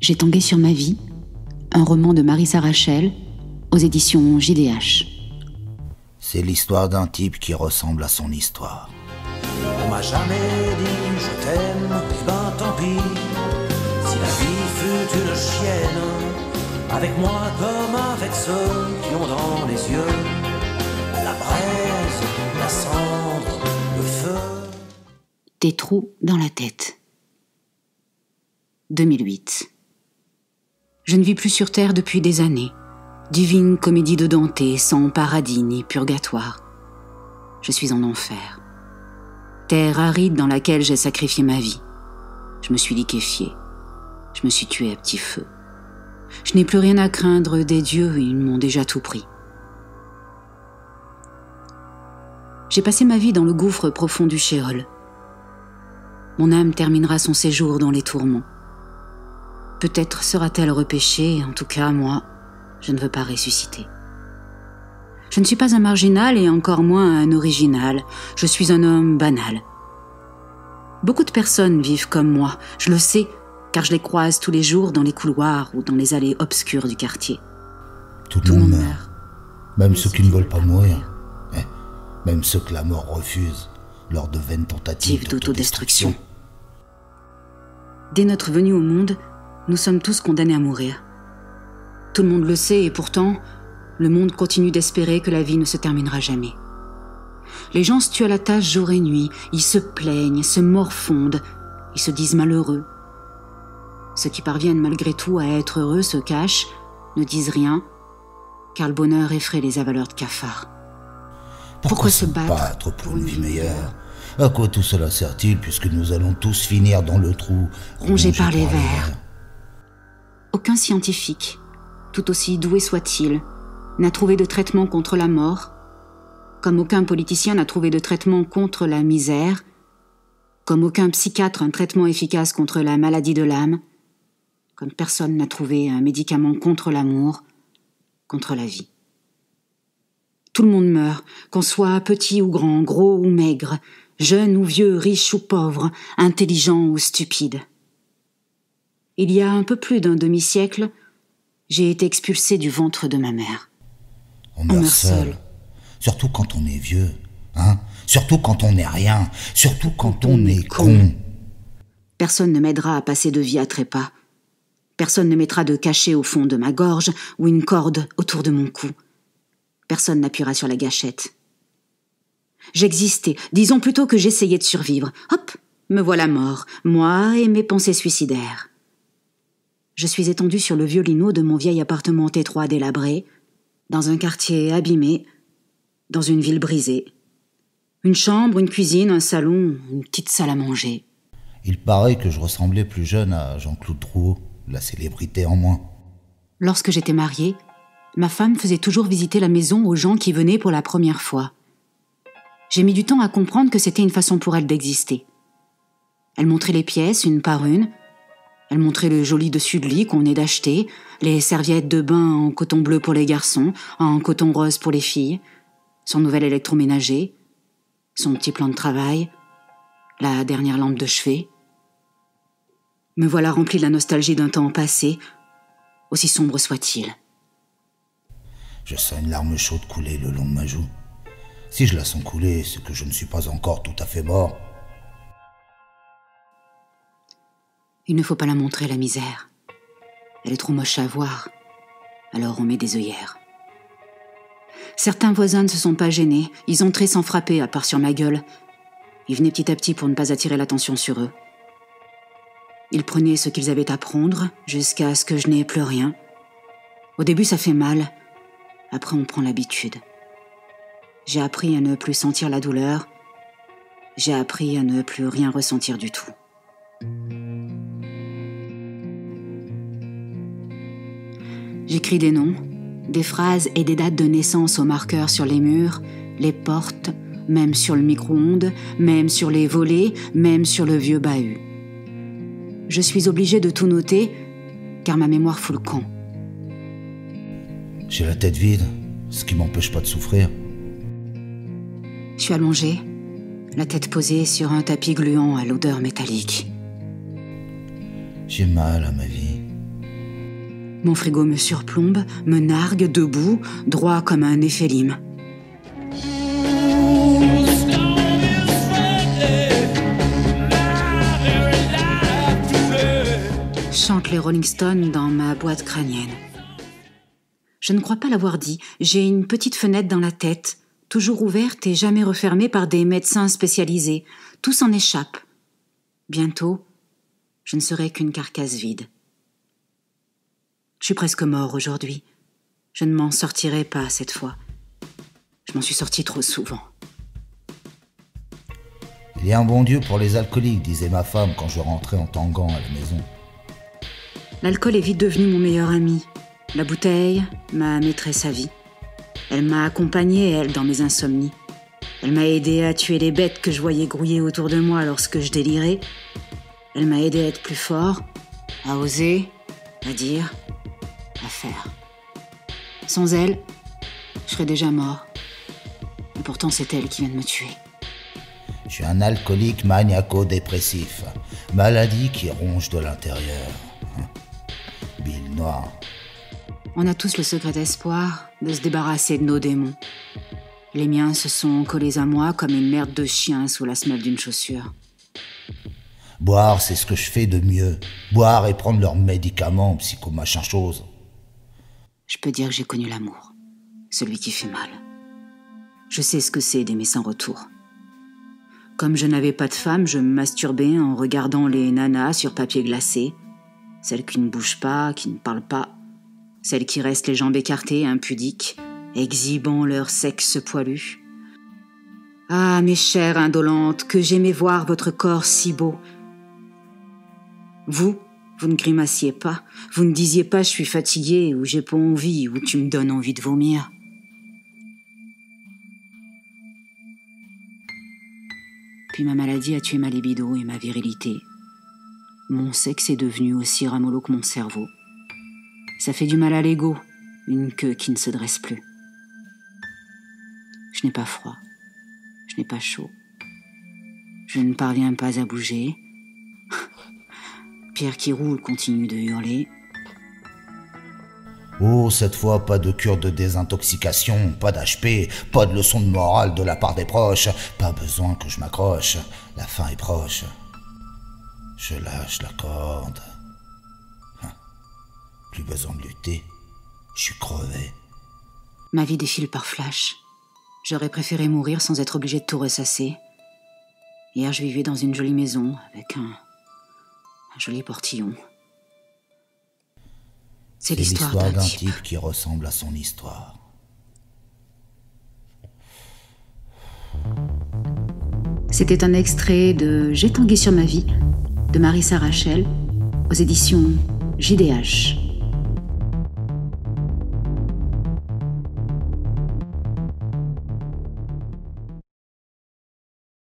J'ai tombé sur ma vie, un roman de Marissa Rachel, aux éditions JDH. C'est l'histoire d'un type qui ressemble à son histoire. On m'a jamais dit je t'aime, et ben tant pis. Si la vie fut une chienne, avec moi comme avec ceux qui ont dans les yeux la braise, la cendre, le feu. Des trous dans la tête. 2008. Je ne vis plus sur terre depuis des années. Divine comédie de Dante, sans paradis ni purgatoire. Je suis en enfer. Terre aride dans laquelle j'ai sacrifié ma vie. Je me suis liquéfié. Je me suis tué à petit feu. Je n'ai plus rien à craindre des dieux, ils m'ont déjà tout pris. J'ai passé ma vie dans le gouffre profond du Shéol. Mon âme terminera son séjour dans les tourments. Peut-être sera-t-elle repêchée, en tout cas, moi, je ne veux pas ressusciter. Je ne suis pas un marginal et encore moins un original. Je suis un homme banal. Beaucoup de personnes vivent comme moi, je le sais, car je les croise tous les jours dans les couloirs ou dans les allées obscures du quartier. Tout le monde meurt. Même ceux qui ne veulent pas mourir. Même ceux que la mort refuse lors de vaines tentatives d'autodestruction. Dès notre venue au monde, nous sommes tous condamnés à mourir. Tout le monde le sait et pourtant, le monde continue d'espérer que la vie ne se terminera jamais. Les gens se tuent à la tâche jour et nuit, ils se plaignent, se morfondent, ils se disent malheureux. Ceux qui parviennent malgré tout à être heureux se cachent, ne disent rien, car le bonheur effraie les avaleurs de cafards. Pourquoi se battre pour une vie meilleure? À quoi tout cela sert-il puisque nous allons tous finir dans le trou rongé par les vers? Aucun scientifique, tout aussi doué soit-il, n'a trouvé de traitement contre la mort, comme aucun politicien n'a trouvé de traitement contre la misère, comme aucun psychiatre un traitement efficace contre la maladie de l'âme, comme personne n'a trouvé un médicament contre l'amour, contre la vie. Tout le monde meurt, qu'on soit petit ou grand, gros ou maigre, jeune ou vieux, riche ou pauvre, intelligent ou stupide. Il y a un peu plus d'un demi-siècle, j'ai été expulsée du ventre de ma mère. On meurt seul. Surtout quand on est vieux, hein? Surtout quand on n'est rien. Surtout quand on est con. Personne ne m'aidera à passer de vie à trépas. Personne ne mettra de cachet au fond de ma gorge ou une corde autour de mon cou. Personne n'appuiera sur la gâchette. J'existais, disons plutôt que j'essayais de survivre. Hop, me voilà mort, moi et mes pensées suicidaires. Je suis étendue sur le vieux lino de mon vieil appartement étroit délabré, dans un quartier abîmé, dans une ville brisée. Une chambre, une cuisine, un salon, une petite salle à manger. Il paraît que je ressemblais plus jeune à Jean-Claude Drouot, la célébrité en moins. Lorsque j'étais mariée, ma femme faisait toujours visiter la maison aux gens qui venaient pour la première fois. J'ai mis du temps à comprendre que c'était une façon pour elle d'exister. Elle montrait les pièces, une par une. Elle montrait le joli dessus de lit qu'on venait d'acheter, les serviettes de bain en coton bleu pour les garçons, en coton rose pour les filles, son nouvel électroménager, son petit plan de travail, la dernière lampe de chevet. Me voilà rempli de la nostalgie d'un temps passé, aussi sombre soit-il. Je sens une larme chaude couler le long de ma joue. Si je la sens couler, c'est que je ne suis pas encore tout à fait mort. Il ne faut pas la montrer, la misère. Elle est trop moche à voir. Alors on met des œillères. Certains voisins ne se sont pas gênés. Ils entraient sans frapper, à part sur ma gueule. Ils venaient petit à petit pour ne pas attirer l'attention sur eux. Ils prenaient ce qu'ils avaient à prendre, jusqu'à ce que je n'ai plus rien. Au début, ça fait mal. Après, on prend l'habitude. J'ai appris à ne plus sentir la douleur. J'ai appris à ne plus rien ressentir du tout. J'écris des noms, des phrases et des dates de naissance au marqueur sur les murs, les portes, même sur le micro-ondes, même sur les volets, même sur le vieux bahut. Je suis obligée de tout noter, car ma mémoire fout le camp. J'ai la tête vide, ce qui m'empêche pas de souffrir. Je suis allongée, la tête posée sur un tapis gluant à l'odeur métallique. J'ai mal à ma vie. Mon frigo me surplombe, me nargue debout, droit comme un néphélim. Chantent les Rolling Stones dans ma boîte crânienne. Je ne crois pas l'avoir dit, j'ai une petite fenêtre dans la tête, toujours ouverte et jamais refermée par des médecins spécialisés. Tout s'en échappe. Bientôt, je ne serai qu'une carcasse vide. Je suis presque mort aujourd'hui. Je ne m'en sortirai pas cette fois. Je m'en suis sorti trop souvent. Il y a un bon Dieu pour les alcooliques, disait ma femme quand je rentrais en tangant à la maison. L'alcool est vite devenu mon meilleur ami. La bouteille, ma maîtresse à vie. Elle m'a accompagnée, elle, dans mes insomnies. Elle m'a aidé à tuer les bêtes que je voyais grouiller autour de moi lorsque je délirais. Elle m'a aidé à être plus fort, à oser, à dire, à faire. Sans elle, je serais déjà mort. Et pourtant, c'est elle qui vient de me tuer. Je suis un alcoolique maniaco-dépressif. Maladie qui ronge de l'intérieur. Bile noire. On a tous le secret espoir de se débarrasser de nos démons. Les miens se sont collés à moi comme une merde de chien sous la semelle d'une chaussure. Boire, c'est ce que je fais de mieux. Boire et prendre leurs médicaments, psycho-machin chose. Je peux dire que j'ai connu l'amour. Celui qui fait mal. Je sais ce que c'est d'aimer sans retour. Comme je n'avais pas de femme, je me masturbais en regardant les nanas sur papier glacé. Celles qui ne bougent pas, qui ne parlent pas. Celles qui restent les jambes écartées, impudiques, exhibant leur sexe poilu. Ah, mes chères indolentes, que j'aimais voir votre corps si beau. Vous ne grimaciez pas. Vous ne disiez pas « je suis fatiguée » ou « j'ai pas envie » ou « tu me donnes envie de vomir ». Puis ma maladie a tué ma libido et ma virilité. Mon sexe est devenu aussi ramollo que mon cerveau. Ça fait du mal à l'ego, une queue qui ne se dresse plus. Je n'ai pas froid, je n'ai pas chaud. Je ne parviens pas à bouger. Pierre qui roule continue de hurler. Oh, cette fois, pas de cure de désintoxication, pas d'HP, pas de leçon de morale de la part des proches. Pas besoin que je m'accroche, la fin est proche. Je lâche la corde. Plus besoin de lutter, je suis crevé. Ma vie défile par flash. J'aurais préféré mourir sans être obligé de tout ressasser. Hier, je vivais dans une jolie maison avec un joli portillon. C'est l'histoire d'un type qui ressemble à son histoire. C'était un extrait de J'ai tangué sur ma vie de Marissa Rachel aux éditions JDH.